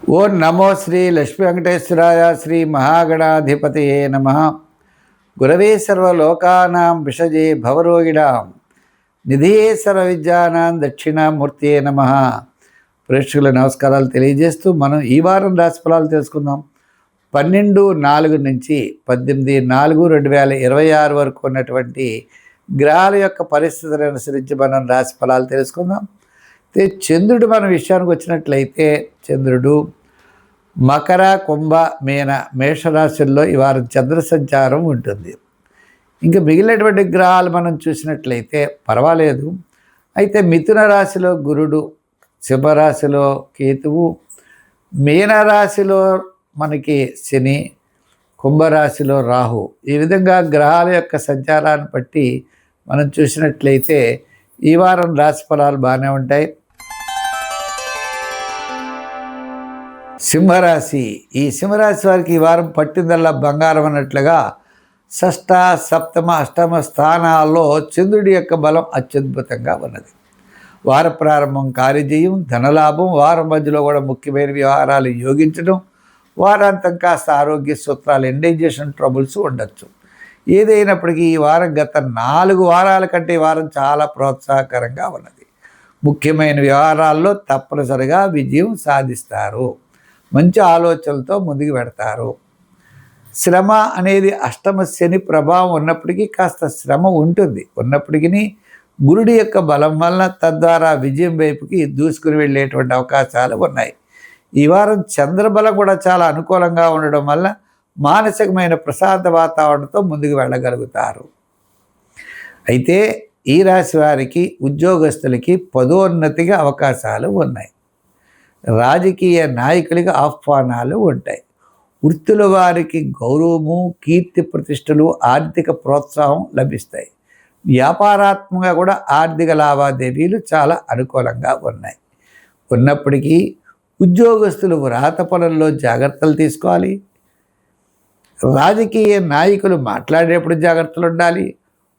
ఓం నమో శ్రీ లక్ష్మీ వెంకటేశ్వరాయ శ్రీ మహాగణాధిపతయే నమః. గురవే సర్వలోకానాం విషజే భవరోగిణాం నిధియే సర్వ విద్యానాం దక్షిణామూర్తియే నమః. ప్రేక్షకుల నమస్కారాలు తెలియజేస్తూ మనం ఈ వారం రాశి ఫలాలు తెలుసుకుందాం. 12/4 నుంచి 18/4/2026 వరకు ఉన్నటువంటి గ్రహాల యొక్క పరిస్థితులను అనుసరించి మనం రాశి ఫలాలు తెలుసుకుందాం. చంద్రుడు మన విషయానికి వచ్చినట్లయితే చంద్రుడు మకర, కుంభ, మీన, మేషరాశుల్లో ఈ వారం చంద్ర సంచారం ఉంటుంది. ఇంకా మిగిలినటువంటి గ్రహాలు మనం చూసినట్లయితే పర్వాలేదు. అయితే మిథున రాశిలో గురుడు, సింహరాశిలో కేతువు, మీనరాశిలో మనకి శని, కుంభరాశిలో రాహు. ఈ విధంగా గ్రహాల యొక్క సంచారాన్ని బట్టి మనం చూసినట్లయితే ఈ వారం రాశి ఫలాలు బాగానే ఉంటాయి. సింహరాశి, ఈ సింహరాశి వారికి ఈ వారం పట్టిందల్లా బంగారం అన్నట్లుగా షష్ఠ, సప్తమ, అష్టమ స్థానాల్లో చంద్రుడి యొక్క బలం అత్యద్భుతంగా ఉన్నది. వార ప్రారంభం కార్యజయం, ధనలాభం, వారం మధ్యలో కూడా ముఖ్యమైన వ్యవహారాలు యోగించడం, వారాంతం కాస్త ఆరోగ్య సూత్రాలు, ఇండైజెషన్ ట్రబుల్స్ ఉండొచ్చు. ఏదైనప్పటికీ ఈ వారం గత 4 వారాల కంటే ఈ వారం చాలా ప్రోత్సాహకరంగా ఉన్నది. ముఖ్యమైన వ్యవహారాల్లో తప్పనిసరిగా విజయం సాధిస్తారు. మంచి ఆలోచనలతో ముందుకు పెడతారు. శ్రమ అనేది అష్టమ శని ప్రభావం ఉన్నప్పటికీ కాస్త శ్రమ ఉంటుంది. ఉన్నప్పటికీ గురుడి యొక్క బలం వలన తద్వారా విజయం వైపుకి దూసుకుని వెళ్ళేటువంటి అవకాశాలు ఉన్నాయి. ఈ వారం చంద్రబలం కూడా చాలా అనుకూలంగా ఉండడం వల్ల మానసికమైన ప్రశాంత వాతావరణంతో ముందుకు వెళ్ళగలుగుతారు. అయితే ఈ రాశి వారికి ఉద్యోగస్తులకి పదోన్నతిగా అవకాశాలు ఉన్నాయి. రాజకీయ నాయకులకి ఆహ్వానాలు ఉంటాయి. వృత్తుల వారికి గౌరవము, కీర్తి ప్రతిష్టలు, ఆర్థిక ప్రోత్సాహం లభిస్తాయి. వ్యాపారాత్మకంగా కూడా ఆర్థిక లావాదేవీలు చాలా అనుకూలంగా ఉన్నాయి. ఉన్నప్పటికీ ఉద్యోగస్తులు వ్రాత పనుల్లో జాగ్రత్తలు తీసుకోవాలి. రాజకీయ నాయకులు మాట్లాడేటప్పుడు జాగ్రత్తలు ఉండాలి.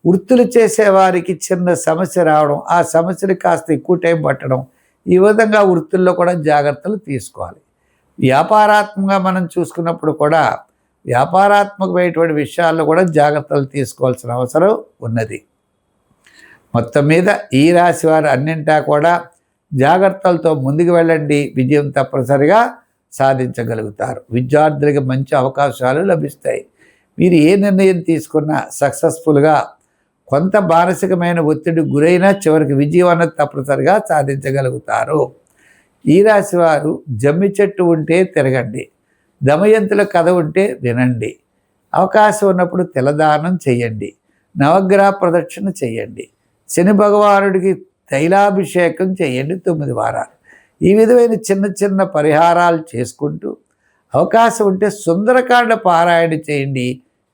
వృత్తులు చేసేవారికి చిన్న సమస్య రావడం, ఆ సమస్యలు కాస్త ఎక్కువ టైం పట్టడం, ఈ విధంగా వృత్తుల్లో కూడా జాగ్రత్తలు తీసుకోవాలి. వ్యాపారాత్మకంగా మనం చూసుకున్నప్పుడు కూడా వ్యాపారాత్మకమైనటువంటి విషయాల్లో కూడా జాగ్రత్తలు తీసుకోవాల్సిన అవసరం ఉన్నది. మొత్తం మీద ఈ రాశి వారు అన్నింటా కూడా జాగ్రత్తలతో ముందుకు వెళ్ళండి, విజయం తప్పనిసరిగా సాధించగలుగుతారు. విద్యార్థులకు మంచి అవకాశాలు లభిస్తాయి. మీరు ఏ నిర్ణయం తీసుకున్నా సక్సెస్ఫుల్గా, కొంత మానసికమైన ఒత్తిడి గురైనా చివరికి విజయం అన్నది తప్పనిసరిగా సాధించగలుగుతారు. ఈ రాశి వారు జమ్మి చెట్టు ఉంటే తిరగండి, దమయంతుల కథ ఉంటే వినండి, అవకాశం ఉన్నప్పుడు తిలదానం చేయండి, నవగ్రహ ప్రదక్షిణ చేయండి, శని భగవానుడికి తైలాభిషేకం చేయండి 9 వారాలు. ఈ విధమైన చిన్న చిన్న పరిహారాలు చేసుకుంటూ అవకాశం ఉంటే సుందరకాండ పారాయణ చేయండి.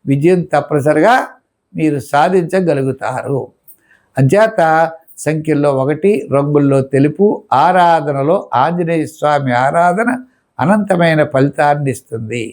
విజయం తప్పనిసరిగా మీరు సాధించగలుగుతారు. అంచేత సంఖ్యల్లో 1, రంగుల్లో తెలుపు, ఆరాధనలో ఆంజనేయ స్వామి ఆరాధన అనంతమైన ఫలితాన్ని ఇస్తుంది.